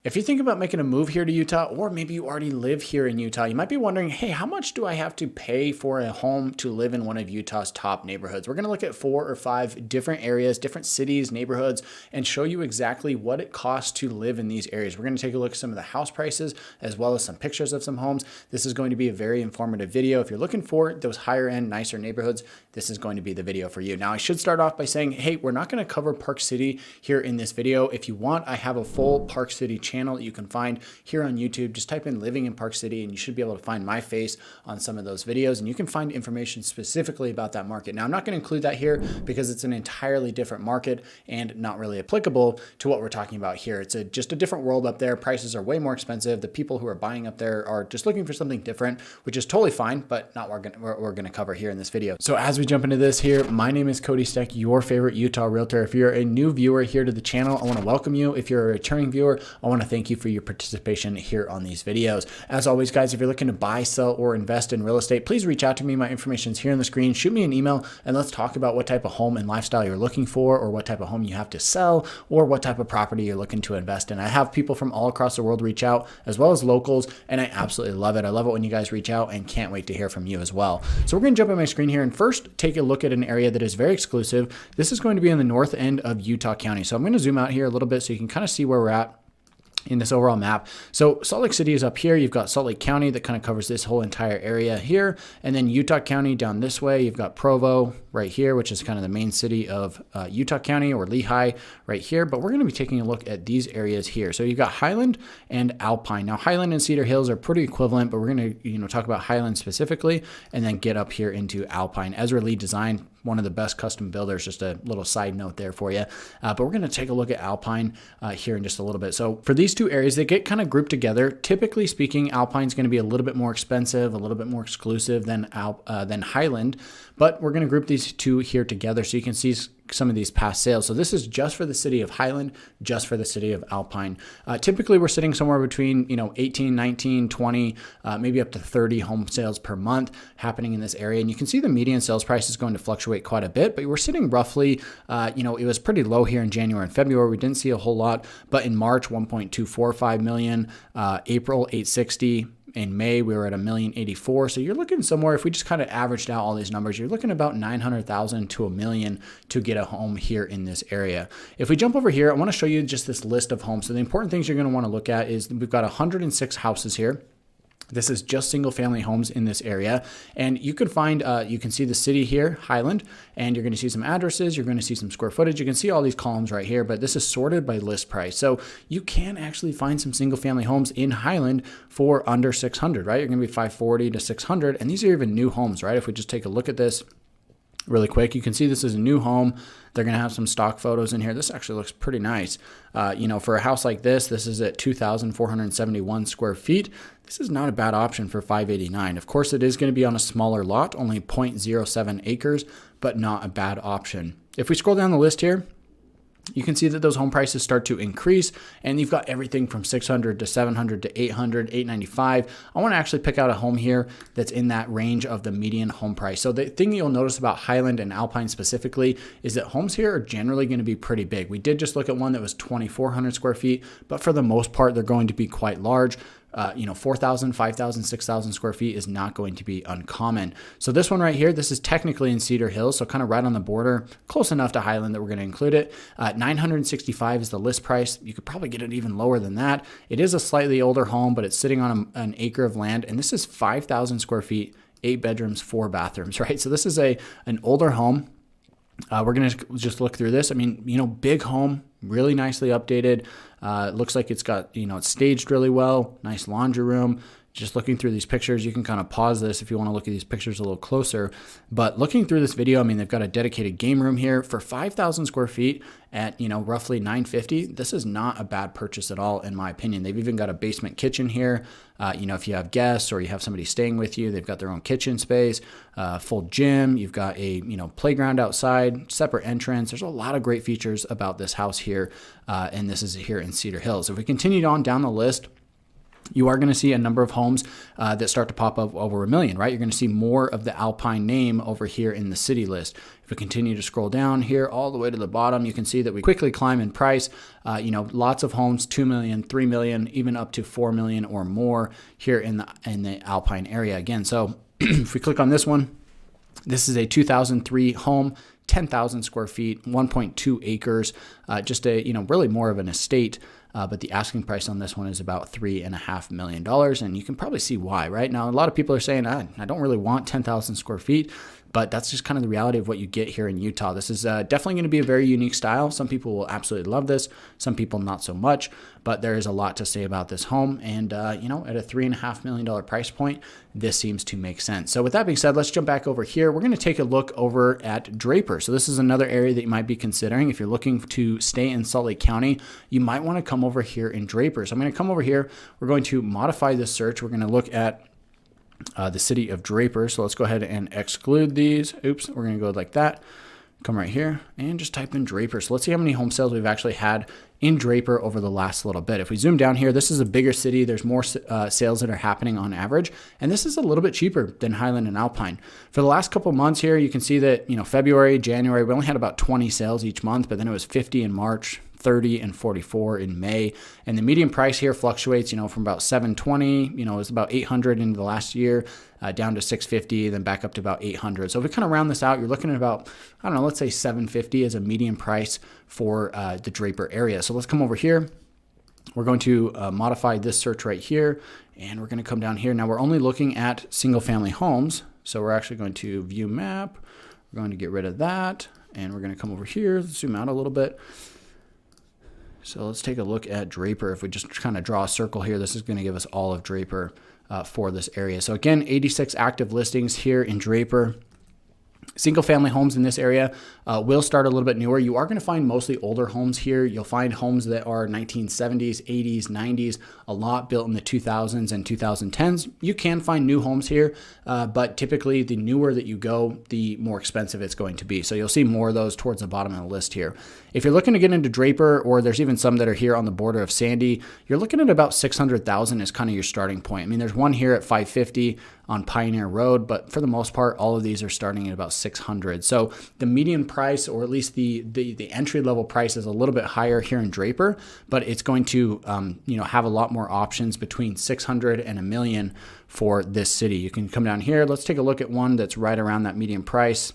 If you think about making a move here to Utah, or maybe you already live here in Utah, you might be wondering, hey, how much do I have to pay for a home to live in one of Utah's top neighborhoods? We're going to look at 4 or 5 different areas, different cities, neighborhoods, and show you exactly what it costs to live in these areas. We're going to take a look at some of the house prices, as well as some pictures of some homes. This is going to be a very informative video. If you're looking for those higher end, nicer neighborhoods, this is going to be the video for you. Now, I should start off by saying, hey, we're not going to cover Park City here in this video. If you want, I have a full Park City channel that you can find here on YouTube. Just type in living in Park City and you should be able to find my face on some of those videos, and you can find information specifically about that market. Now, I'm not going to include that here because it's an entirely different market and not really applicable to what we're talking about here. It's just a different world up there. Prices are way more expensive. The people who are buying up there are just looking for something different, which is totally fine, but not what we're going to cover here in this video. So as we jump into this here, my name is Cody Steck, your favorite Utah realtor. If you're a new viewer here to the channel, I want to welcome you. If you're a returning viewer, I want to thank you for your participation here on these videos. As always, guys, if you're looking to buy, sell, or invest in real estate, please reach out to me. My information is here on the screen. Shoot me an email and let's talk about what type of home and lifestyle you're looking for, or what type of home you have to sell, or what type of property you're looking to invest in. I have people from all across the world reach out, as well as locals, and I absolutely love it. I love it when you guys reach out and can't wait to hear from you as well. So we're going to jump on my screen here and first take a look at an area that is very exclusive. This is going to be in the north end of Utah County. So I'm going to zoom out here a little bit so you can kind of see where we're at in this overall map. So Salt Lake City is up here. You've got Salt Lake County that kind of covers this whole entire area here. And then Utah County down this way, you've got Provo right here, which is kind of the main city of Utah County, or Lehi right here. But we're going to be taking a look at these areas here. So you've got Highland and Alpine. Now Highland and Cedar Hills are pretty equivalent, but we're going to talk about Highland specifically and then get up here into Alpine. Ezra Lee Design, one of the best custom builders, just a little side note there for you. But we're going to take a look at Alpine here in just a little bit. So for these two areas, they get kind of grouped together. Typically speaking, Alpine's going to be a little bit more expensive, a little bit more exclusive than Highland, but we're going to group these two here together so you can see some of these past sales. So this is just for the city of Highland, just for the city of Alpine. Typically we're sitting somewhere between 18, 19, 20, maybe up to 30 home sales per month happening in this area. And you can see the median sales price is going to fluctuate quite a bit, but we're sitting roughly, it was pretty low here in January and February. We didn't see a whole lot, but in March, 1.245 million, April, 860. In May, we were at $1,084,000. So you're looking somewhere, if we just kind of averaged out all these numbers, you're looking about $900,000 to $1 million to get a home here in this area. If we jump over here, I want to show you just this list of homes. So the important things you're going to want to look at is we've got 106 houses here. This is just single family homes in this area. And you could find, you can see the city here, Highland, and you're going to see some addresses. You're going to see some square footage. You can see all these columns right here, but this is sorted by list price. So you can actually find some single family homes in Highland for under 600, right? You're going to be 540 to 600. And these are even new homes, right? If we just take a look at this really quick, you can see this is a new home. They're going to have some stock photos in here. This actually looks pretty nice. For a house like this is at 2,471 square feet. This is not a bad option for $589. Of course, it is going to be on a smaller lot, only 0.07 acres, but not a bad option. If we scroll down the list here, you can see that those home prices start to increase, and you've got everything from 600 to 700 to 800, 895. I want to actually pick out a home here that's in that range of the median home price. So the thing you'll notice about Highland and Alpine specifically is that homes here are generally going to be pretty big. We did just look at one that was 2,400 square feet, but for the most part, they're going to be quite large. 4,000, 5,000, 6,000 square feet is not going to be uncommon. So this one right here, this is technically in Cedar Hills, so kind of right on the border, close enough to Highland that we're going to include it. 965 is the list price. You could probably get it even lower than that. It is a slightly older home, but it's sitting on an acre of land, and this is 5,000 square feet, 8 bedrooms, 4 bathrooms, right? So this is an older home. We're going to just look through this. I mean, big home, really nicely updated. Looks like it's got, it's staged really well. Nice laundry room. Just looking through these pictures, you can kind of pause this if you want to look at these pictures a little closer. But looking through this video, I mean, they've got a dedicated game room here for 5,000 square feet at, roughly $950. This is not a bad purchase at all, in my opinion. They've even got a basement kitchen here. If you have guests or you have somebody staying with you, they've got their own kitchen space, full gym. You've got a, playground outside, separate entrance. There's a lot of great features about this house here. And this is here in Cedar Hills. If we continued on down the list, you are going to see a number of homes that start to pop up over $1 million, right? You're going to see more of the Alpine name over here in the city list. If we continue to scroll down here all the way to the bottom, you can see that we quickly climb in price. Lots of homes, 2 million, 3 million, even up to 4 million or more here in the Alpine area again. So if we click on this one, this is a 2003 home, 10,000 square feet, 1.2 acres, just really more of an estate. But the asking price on this one is about $3.5 million. And you can probably see why, right? Now, a lot of people are saying, I don't really want 10,000 square feet, but that's just kind of the reality of what you get here in Utah. This is definitely going to be a very unique style. Some people will absolutely love this. Some people not so much, but there is a lot to say about this home. And, at a $3.5 million price point, this seems to make sense. So with that being said, let's jump back over here. We're going to take a look over at Draper. So this is another area that you might be considering. If you're looking to stay in Salt Lake County, you might want to come over here in Draper. So I'm going to come over here. We're going to modify this search. We're going to look at the city of Draper. So let's go ahead and exclude these. Oops, we're going to go like that. Come right here and just type in Draper. So let's see how many home sales we've actually had in Draper over the last little bit. If we zoom down here, this is a bigger city. There's more sales that are happening on average. And this is a little bit cheaper than Highland and Alpine. For the last couple of months here, you can see that, February, January, we only had about 20 sales each month, but then it was 50 in March, 30 and 44 in May. And the median price here fluctuates, from about 720, it was about 800 in the last year, down to 650, then back up to about 800. So if we kind of round this out, you're looking at about, let's say 750 as a median price for the Draper area. So let's come over here. We're going to modify this search right here, and we're going to come down here. Now we're only looking at single family homes. So we're actually going to view map. We're going to get rid of that, and we're going to come over here, zoom out a little bit. So let's take a look at Draper. If we just kind of draw a circle here, this is going to give us all of Draper for this area. So again, 86 active listings here in Draper. Single family homes in this area will start a little bit newer. You are going to find mostly older homes here. You'll find homes that are 1970s, 80s, 90s, a lot built in the 2000s and 2010s. You can find new homes here, but typically the newer that you go, the more expensive it's going to be. So you'll see more of those towards the bottom of the list here. If you're looking to get into Draper, or there's even some that are here on the border of Sandy, you're looking at about 600,000 as kind of your starting point. I mean, there's one here at 550 on Pioneer Road, but for the most part, all of these are starting at about 600. So the median price, or at least the entry level price, is a little bit higher here in Draper, but it's going to have a lot more options between 600 and $1 million for this city. You can come down here. Let's take a look at one that's right around that median price.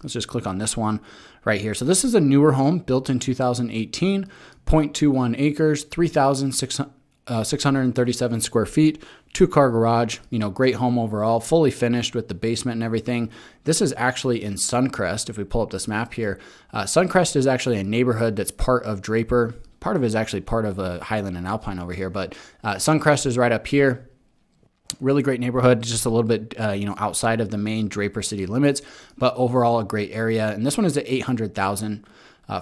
Let's just click on this one right here. So this is a newer home built in 2018, 0.21 acres, 3,637 square feet, 2-car garage, great home overall, fully finished with the basement and everything. This is actually in Suncrest. If we pull up this map here, Suncrest is actually a neighborhood that's part of Draper. Part of it is actually part of Highland and Alpine over here, but Suncrest is right up here. Really great neighborhood, just a little bit, outside of the main Draper city limits, but overall a great area. And this one is at 800,000,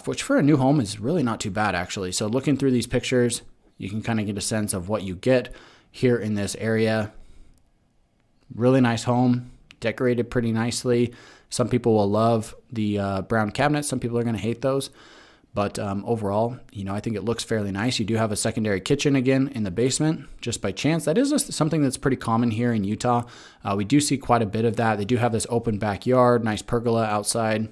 which for a new home is really not too bad, actually. So looking through these pictures, you can kind of get a sense of what you get here in this area. Really nice home, decorated pretty nicely. Some people will love the brown cabinets. Some people are going to hate those. But overall, I think it looks fairly nice. You do have a secondary kitchen again in the basement, just by chance. That is something that's pretty common here in Utah. We do see quite a bit of that. They do have this open backyard, nice pergola outside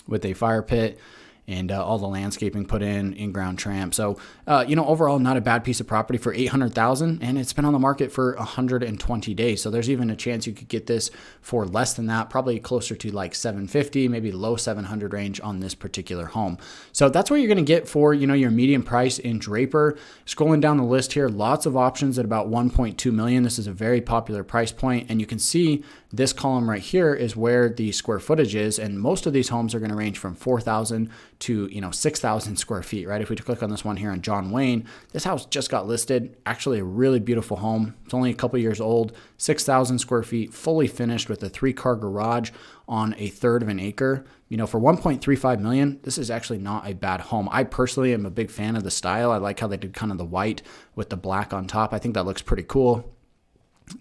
with a fire pit, and all the landscaping put in-ground tramp. So, overall, not a bad piece of property for $800,000, and it's been on the market for 120 days. So there's even a chance you could get this for less than that, probably closer to like 750, maybe low 700 range on this particular home. So that's what you're going to get for, your median price in Draper. Scrolling down the list here, lots of options at about 1.2 million. This is a very popular price point, and you can see this column right here is where the square footage is, and most of these homes are going to range from 4,000 to 6,000 square feet, right? If we click on this one here on John Wayne, this house just got listed. Actually, a really beautiful home. It's only a couple years old, 6,000 square feet, fully finished with a 3-car garage on a third of an acre. For 1.35 million, this is actually not a bad home. I personally am a big fan of the style. I like how they did kind of the white with the black on top. I think that looks pretty cool.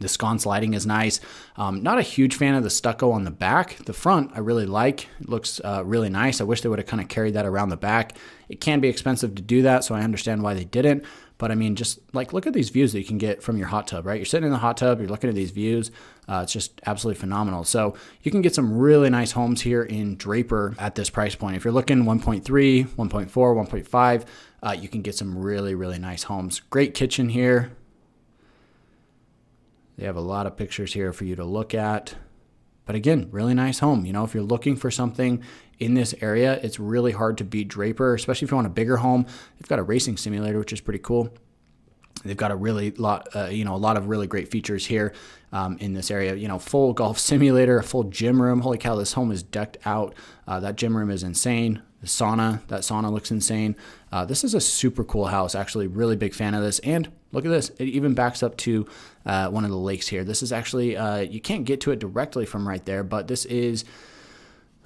The sconce lighting is nice. Not a huge fan of the stucco on the back. The front I really like. It looks really nice. I wish they would have kind of carried that around the back. It can be expensive to do that, so I understand why they didn't. But I mean, just like look at these views that you can get from your hot tub, right? You're sitting in the hot tub, you're looking at these views. It's just absolutely phenomenal. So you can get some really nice homes here in Draper at this price point. If you're looking 1.3, 1.4, 1.5, you can get some really, really nice homes. Great kitchen here. They have a lot of pictures here for you to look at. But again, really nice home. You know, if you're looking for something in this area, it's really hard to beat Draper, especially if you want a bigger home. They've got a racing simulator, which is pretty cool. They've got a lot of really great features here in this area. You know, full golf simulator, a full gym room. Holy cow, this home is decked out. That gym room is insane. The sauna, that sauna looks insane. This is a super cool house. Actually, really big fan of this. And look at this. It even backs up to one of the lakes here. This is actually, you can't get to it directly from right there, but this is,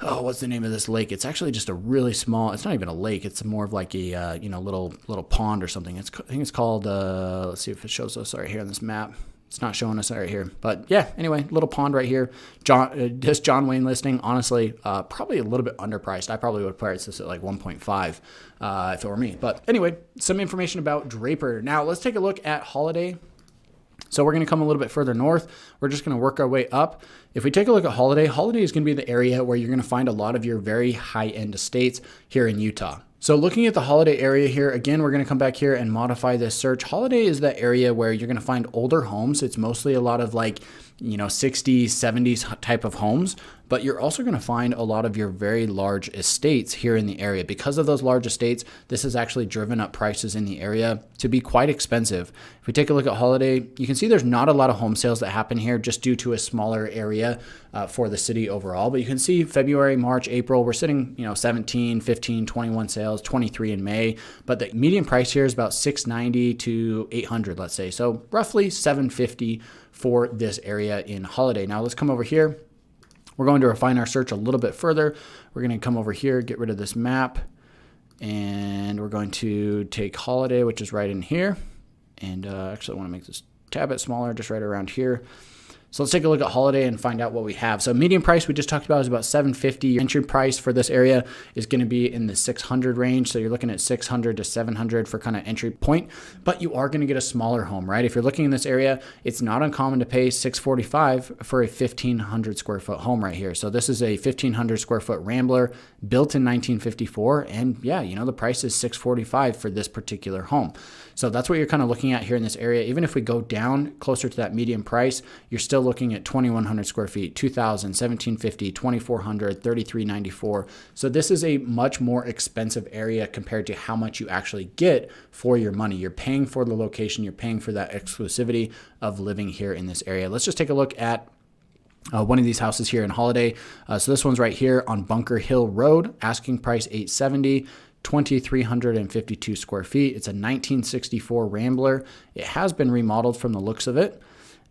what's the name of this lake? It's actually just a really small, it's not even a lake. It's more of like a, little pond or something. I think it's called, let's see if it shows us right here on this map. It's not showing us right here, but yeah, anyway, little pond right here. This John Wayne listing, honestly, probably a little bit underpriced. I probably would price this at like 1.5 if it were me. But anyway, some information about Draper. Now let's take a look at Holiday. So we're going to come a little bit further north. We're just going to work our way up. If we take a look at Holiday, Holiday is going to be the area where you're going to find a lot of your very high-end estates here in Utah. So looking at the Holiday area here, again, we're going to come back here and modify this search. Holiday is that area where you're going to find older homes. It's mostly a lot of like, 60s, 70s type of homes, but you're also going to find a lot of your very large estates here in the area. Because of those large estates, this has actually driven up prices in the area to be quite expensive. If we take a look at Holiday, you can see there's not a lot of home sales that happen here just due to a smaller area for the city overall. But you can see February, March, April, we're sitting, 17, 15, 21 sales, 23 in May. But the median price here is about $690 to $800, let's say. So roughly $750 for this area in Holiday. Now let's come over here. We're going to refine our search a little bit further. We're going to come over here, get rid of this map, and we're going to take Holiday, which is right in here. And actually, I want to make this tab bit smaller, just right around here. So let's take a look at Holiday and find out what we have. So median price we just talked about is about $750. Entry price for this area is going to be in the $600 range. So you're looking at $600 to $700 for kind of entry point, but you are going to get a smaller home, right? If you're looking in this area, it's not uncommon to pay $645 for a 1,500 square foot home right here. So this is a 1,500 square foot Rambler built in 1954. And yeah, the price is $645 for this particular home. So that's what you're kind of looking at here in this area. Even if we go down closer to that median price, you're still looking at 2,100 square feet, 2,000, 1,750, 2,400, 3,394. So this is a much more expensive area compared to how much you actually get for your money. You're paying for the location, you're paying for that exclusivity of living here in this area. Let's just take a look at one of these houses here in Holiday. So this one's right here on Bunker Hill Road, asking price $870. 2,352 square feet. It's a 1964 Rambler. It has been remodeled from the looks of it,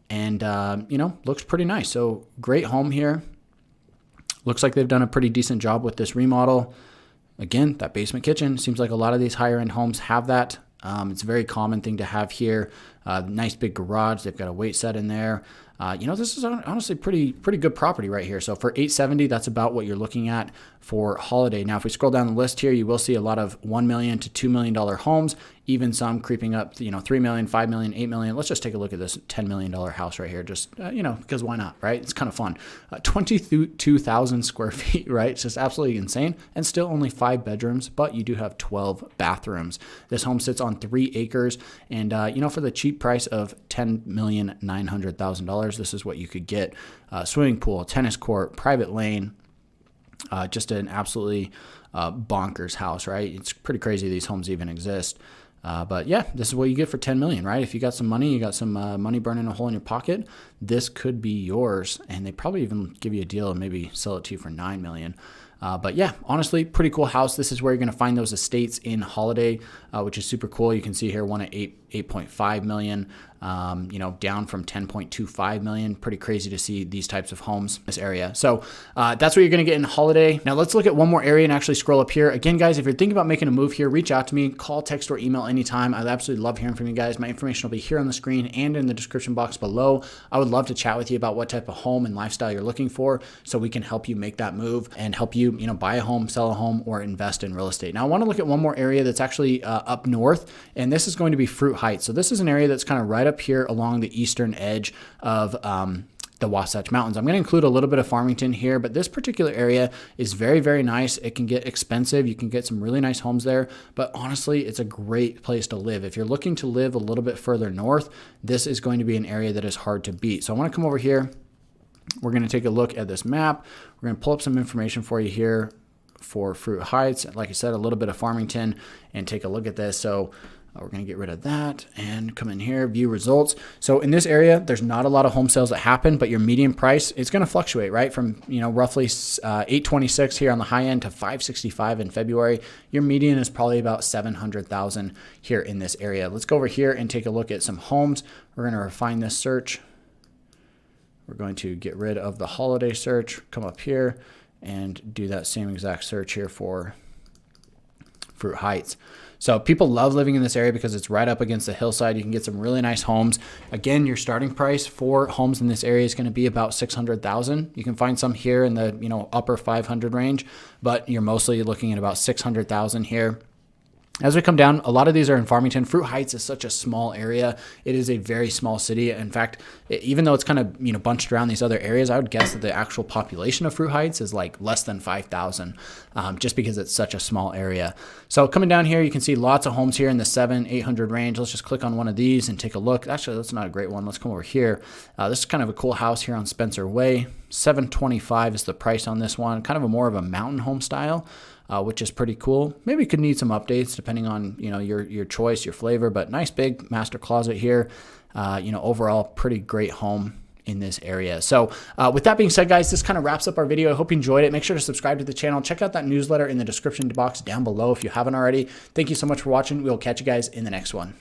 and looks pretty nice. So great home here. Looks like they've done a pretty decent job with this remodel. Again, that basement kitchen seems like a lot of these higher end homes have that. It's a very common thing to have here. Nice big garage. They've got a weight set in there. This is honestly pretty good property right here. So for $870, that's about what you're looking at for Holiday. Now, if we scroll down the list here, you will see a lot of $1 million to $2 million homes, even some creeping up, $3 million, $5 million, $8 million. Let's just take a look at this $10 million house right here. Just, because why not, right? It's kind of fun. 22,000 square feet, right? It's just absolutely insane. And still only 5 bedrooms, but you do have 12 bathrooms. This home sits on 3 acres. And, for the cheap price of $10,900,000, this is what you could get. Swimming pool, tennis court, private lane, just an absolutely bonkers house, right? It's pretty crazy these homes even exist. But yeah, this is what you get for $10 million, right? If you got some money, you got some money burning a hole in your pocket, this could be yours. And they probably even give you a deal and maybe sell it to you for $9 million. But yeah, honestly, pretty cool house. This is where you're going to find those estates in Holiday, which is super cool. You can see here one at 8.5 million, down from 10.25 million. Pretty crazy to see these types of homes in this area. So that's what you're going to get in Holiday. Now let's look at one more area and actually scroll up here. Again, guys, if you're thinking about making a move here, reach out to me, call, text, or email anytime. I'd absolutely love hearing from you guys. My information will be here on the screen and in the description box below. I would love to chat with you about what type of home and lifestyle you're looking for so we can help you make that move and help you you, buy a home, sell a home, or invest in real estate. Now, I want to look at one more area that's actually up north, and this is going to be Fruit Heights. So this is an area that's kind of right up here along the eastern edge of the Wasatch Mountains. I'm going to include a little bit of Farmington here, but this particular area is very, very nice. It can get expensive. You can get some really nice homes there, but honestly, it's a great place to live. If you're looking to live a little bit further north, this is going to be an area that is hard to beat. So I want to come over here. We're going to take a look at this map. We're going to pull up some information for you here for Fruit Heights. Like I said, a little bit of Farmington, and take a look at this. So we're going to get rid of that and come in here, view results. So in this area, there's not a lot of home sales that happen, but your median price, it's going to fluctuate, right? From, roughly 826 here on the high end to 565 in February. Your median is probably about 700,000 here in this area. Let's go over here and take a look at some homes. We're going to refine this search. We're going to get rid of the holiday search, come up here and do that same exact search here for Fruit Heights. So people love living in this area because it's right up against the hillside. You can get some really nice homes. Again, your starting price for homes in this area is going to be about 600,000. You can find some here in the upper 500 range, but you're mostly looking at about 600,000 here. As we come down, a lot of these are in Farmington. Fruit Heights is such a small area. It is a very small city. In fact, even though it's kind of bunched around these other areas, I would guess that the actual population of Fruit Heights is like less than 5,000, just because it's such a small area. So coming down here, you can see lots of homes here in the 700-800 range. Let's just click on one of these and take a look. Actually, that's not a great one. Let's come over here. This is kind of a cool house here on Spencer Way. $725 is the price on this one. Kind of more of a mountain home style. Which is pretty cool. Maybe could need some updates depending on your choice, your flavor, but nice big master closet here. Overall pretty great home in this area. So with that being said, guys, this kind of wraps up our video. I hope you enjoyed it. Make sure to subscribe to the channel. Check out that newsletter in the description box down below if you haven't already. Thank you so much for watching. We'll catch you guys in the next one.